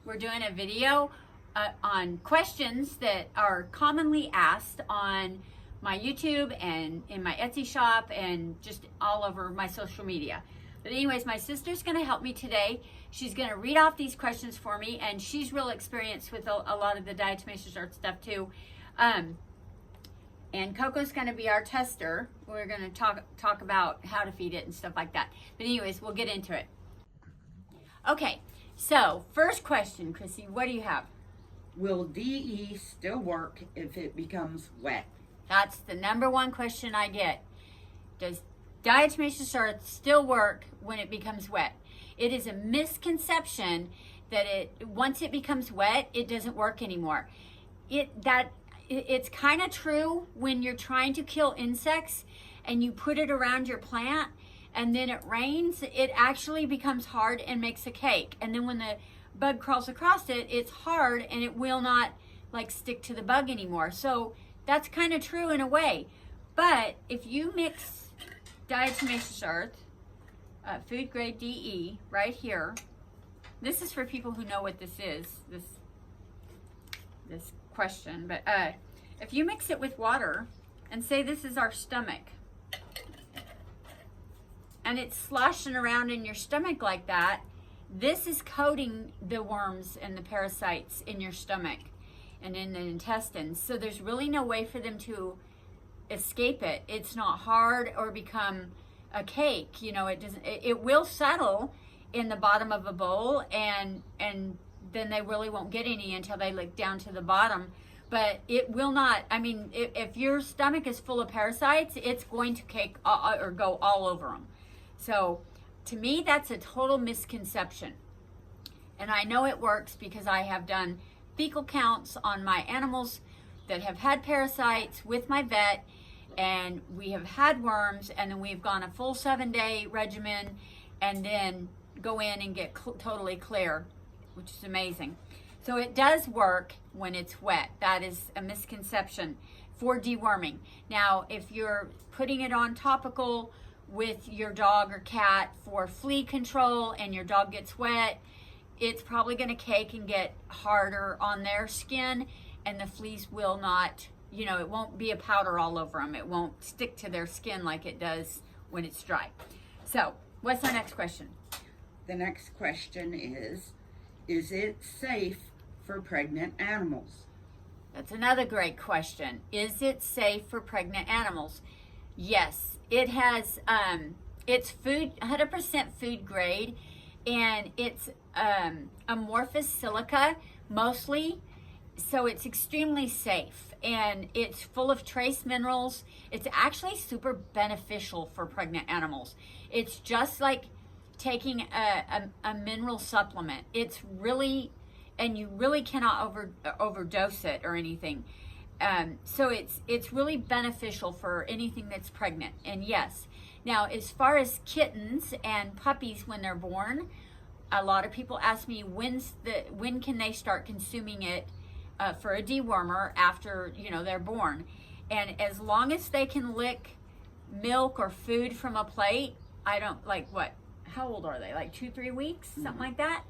we're doing a video on questions that are commonly asked on my YouTube and in my Etsy shop and just all over my social media. But anyways, my sister's going to help me today. She's going to read off these questions for me, and she's real experienced with a lot of the diatomaceous earth stuff too. And Coco's going to be our tester. We're going to talk about how to feed it and stuff like that. But anyways, we'll get into it. Okay, so first question, Chrissy, what do you have? Will DE still work if it becomes wet? That's the number one question I get. Does diatomaceous earth still work when it becomes wet? It is a misconception that once it becomes wet, it doesn't work anymore. It's kind of true when you're trying to kill insects and you put it around your plant and then it rains, it actually becomes hard and makes a cake. And then when the bug crawls across it, it's hard and it will not like stick to the bug anymore. So that's kind of true in a way. But if you mix diatomaceous earth, Food Grade DE right here, this is for people who know what this is, this question, but if you mix it with water and say this is our stomach and it's sloshing around in your stomach like that, this is coating the worms and the parasites in your stomach and in the intestines. So there's really no way for them to escape it. It's not hard or become a cake. You know, it will settle in the bottom of a bowl and then they really won't get any until they lick down to the bottom. But it will not, I mean, if your stomach is full of parasites, it's going to cake or go all over them. So to me, that's a total misconception. And I know it works because I have done fecal counts on my animals that have had parasites with my vet, and we have had worms, and then we've gone a full 7-day regimen and then go in and get totally clear, which is amazing. So it does work when it's wet. That is a misconception for deworming. Now, if you're putting it on topical with your dog or cat for flea control and your dog gets wet, it's probably going to cake and get harder on their skin, and the fleas will not, you know, it won't be a powder all over them. It won't stick to their skin like it does when it's dry. So what's our next question? The next question is it safe for pregnant animals? That's another great question. Is it safe for pregnant animals? Yes, it has, it's 100% food grade, and it's amorphous silica mostly, so it's extremely safe, and it's full of trace minerals. It's actually super beneficial for pregnant animals. It's just like taking a mineral supplement. It's really, and you really cannot overdose it or anything. So it's really beneficial for anything that's pregnant. And yes, now as far as kittens and puppies when they're born, a lot of people ask me when can they start consuming it for a dewormer after, you know, they're born. And as long as they can lick milk or food from a plate, I don't like what. How old are they? Like 2-3 weeks, something like that.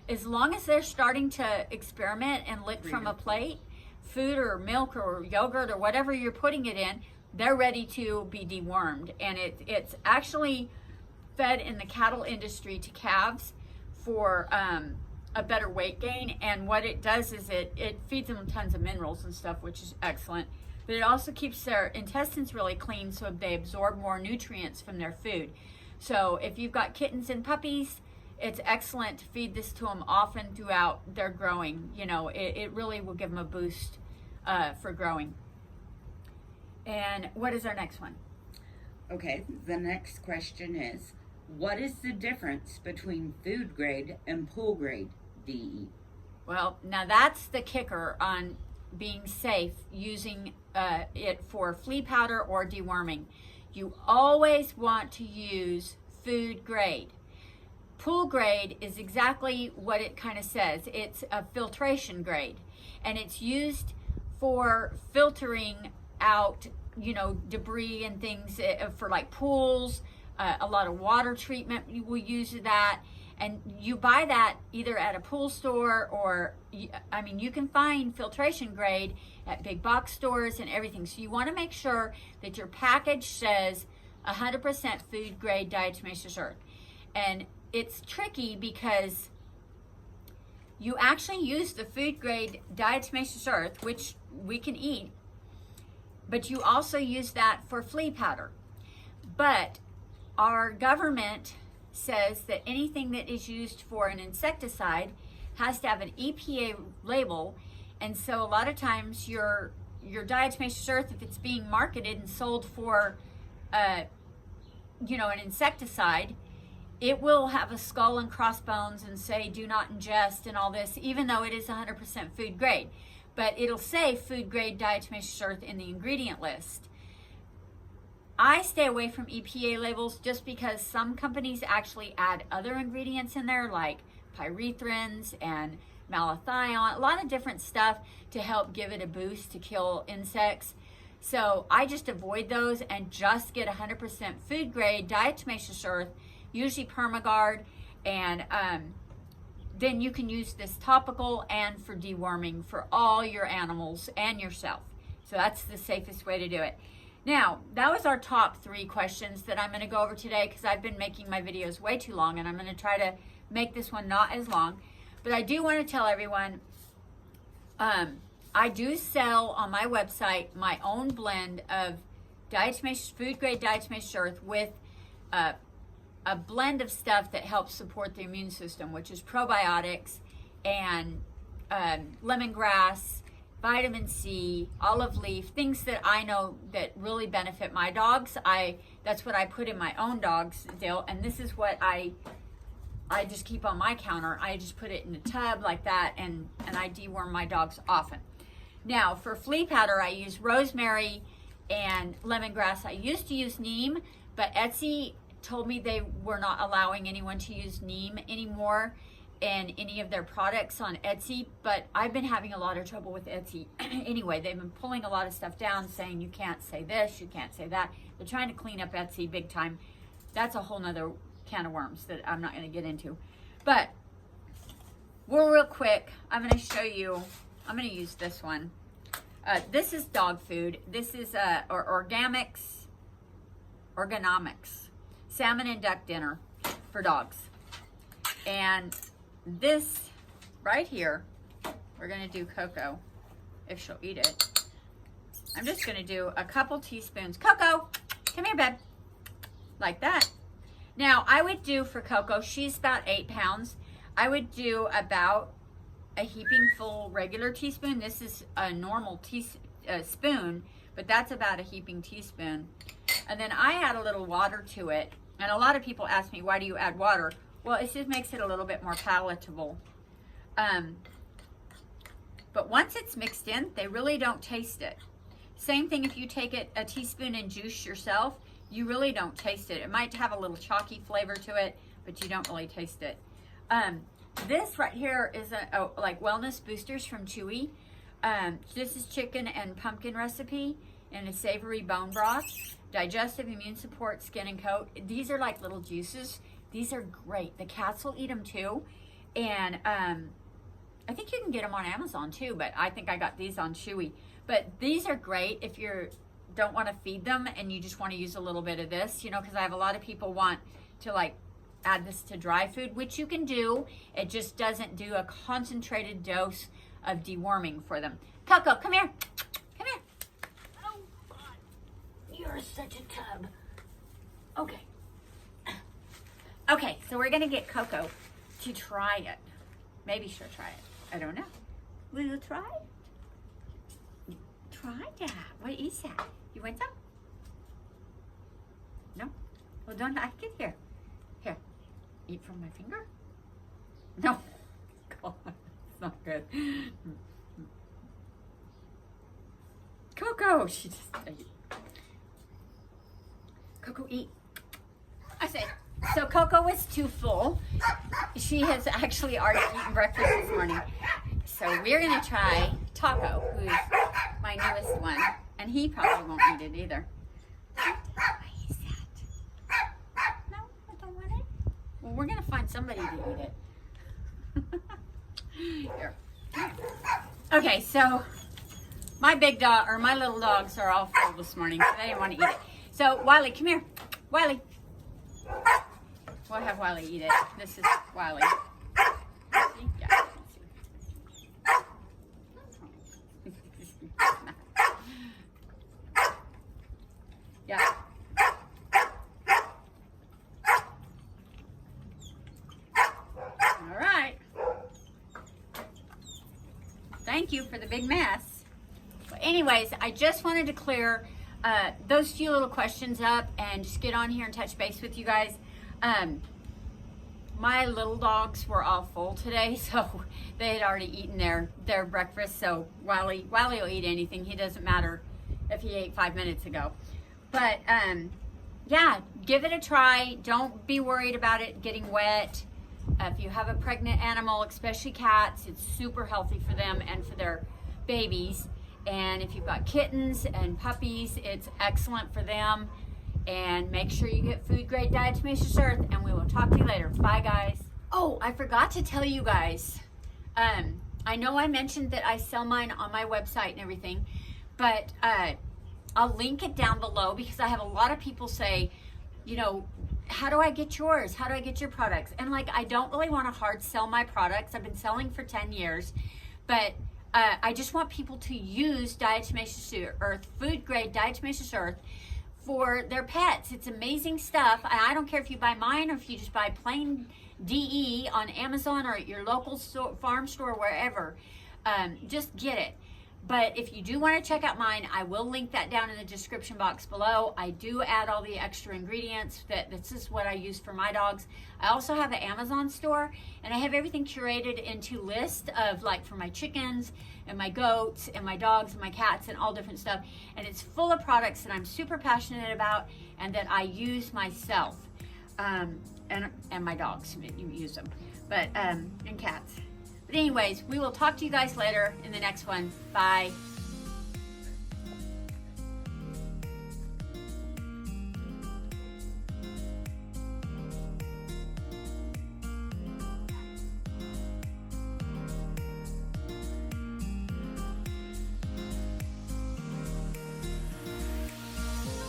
As long as they're starting to experiment and lick from a plate, food or milk or yogurt or whatever you're putting it in, they're ready to be dewormed. And it's actually fed in the cattle industry to calves for a better weight gain. And what it does is it feeds them tons of minerals and stuff, which is excellent. But it also keeps their intestines really clean so they absorb more nutrients from their food. So if you've got kittens and puppies, it's excellent to feed this to them often throughout their growing. You know, it really will give them a boost for growing. And what is our next one? Okay, the next question is, what is the difference between food grade and pool grade DE? Well, now that's the kicker on being safe using it for flea powder or deworming. You always want to use food grade. Pool grade is exactly what it kind of says. It's a filtration grade, and it's used for filtering out, you know, debris and things for like pools. A lot of water treatment, you will use that, And you buy that either at a pool store or, I mean, you can find filtration grade at big box stores and everything. So you want to make sure that your package says 100% food grade diatomaceous earth. And it's tricky because you actually use the food grade diatomaceous earth, which we can eat, but you also use that for flea powder. But our government says that anything that is used for an insecticide has to have an EPA label, and so a lot of times your diatomaceous earth, if it's being marketed and sold for an insecticide, it will have a skull and crossbones and say do not ingest and all this, even though it is 100% food grade. But it'll say food grade diatomaceous earth in the ingredient list. I stay away from EPA labels just because some companies actually add other ingredients in there, like pyrethrins and malathion, a lot of different stuff to help give it a boost to kill insects. So I just avoid those and just get 100% food grade diatomaceous earth, usually Permagard, and then you can use this topical and for deworming for all your animals and yourself. So that's the safest way to do it. Now, that was our top 3 questions that I'm going to go over today because I've been making my videos way too long, and I'm going to try to make this one not as long. But I do want to tell everyone, I do sell on my website my own blend of food grade diatomaceous earth with a blend of stuff that helps support the immune system, which is probiotics and lemongrass, vitamin C, olive leaf, things that I know that really benefit my dogs. That's what I put in my own dog's deal, and this is what I just keep on my counter. I just put it in a tub like that, and I deworm my dogs often. Now, for flea powder, I use rosemary and lemongrass. I used to use neem, but Etsy told me they were not allowing anyone to use neem anymore in any of their products on Etsy, but I've been having a lot of trouble with Etsy. Anyway, they've been pulling a lot of stuff down saying you can't say this, you can't say that. They're trying to clean up Etsy big time. That's a whole nother can of worms that I'm not going to get into. But real quick, I'm going to show you, I'm going to use this one. This is dog food. This is Organomics, salmon and duck dinner for dogs. And this right here, we're going to do Coco, if she'll eat it. I'm just going to do a couple teaspoons. Coco, come here, babe. Like that. Now, I would do for Coco, she's about 8 pounds. I would do about a heaping full regular teaspoon. This is a normal spoon, but that's about a heaping teaspoon. And then I add a little water to it. And a lot of people ask me, why do you add water? Well, it just makes it a little bit more palatable. But once it's mixed in, they really don't taste it. Same thing if you take a teaspoon and juice yourself, you really don't taste it. It might have a little chalky flavor to it, but you don't really taste it. This right here is like wellness boosters from Chewy. This is chicken and pumpkin recipe in a savory bone broth. Digestive, immune support, skin and coat. These are like little juices. These are great. The cats will eat them too. And I think you can get them on Amazon too, but I think I got these on Chewy. But these are great if you don't want to feed them and you just want to use a little bit of this, because I have a lot of people want to like add this to dry food, which you can do. It just doesn't do a concentrated dose of deworming for them. Coco, come here. Come here. Oh, God. You're such a tub. Okay. Okay, so we're going to get Coco to try it. Maybe she'll try it. I don't know. Will you try it? Try that. What is that? You want some? No? Well, don't I get here. Here. Eat from my finger? No. God, it's not good. Coco! She just ate. Coco, eat. I said, so Coco was too full. She has actually already eaten breakfast this morning. So we're going to try Taco, who's my newest one. And he probably won't eat it either. What is that? No, I don't want it. Well, we're gonna find somebody to eat it. Here. Okay, so my big dog, or my little dogs are all full this morning, so they didn't want to eat it. So Wiley, come here. Wiley. We'll have Wiley eat it. This is Wiley. See? Yeah. Yeah. All right. Thank you for the big mess. But anyways, I just wanted to clear those few little questions up and just get on here and touch base with you guys. My little dogs were all full today, so they had already eaten their breakfast. So Wiley will eat anything. He doesn't matter if he ate 5 minutes ago. But yeah, give it a try. Don't be worried about it getting wet. If you have a pregnant animal, especially cats, it's super healthy for them and for their babies. And if you've got kittens and puppies, it's excellent for them. And make sure you get Food Grade Diatomaceous Earth, and we will talk to you later. Bye, guys. Oh, I forgot to tell you guys. I know I mentioned that I sell mine on my website and everything, but I'll link it down below because I have a lot of people say, you know, how do I get yours? How do I get your products? And like, I don't really want to hard sell my products. I've been selling for 10 years, but I just want people to use Diatomaceous Earth, Food Grade Diatomaceous Earth, for their pets. It's amazing stuff. I don't care if you buy mine or if you just buy plain DE on Amazon or at your local farm store, wherever. Just get it. But if you do want to check out mine, I will link that down in the description box below. I do add all the extra ingredients. This is what I use for my dogs. I also have an Amazon store, and I have everything curated into list of, like, for my chickens and my goats and my dogs and my cats and all different stuff. And it's full of products that I'm super passionate about and that I use myself. And my dogs, you use them, but and cats. But anyways, we will talk to you guys later in the next one. Bye.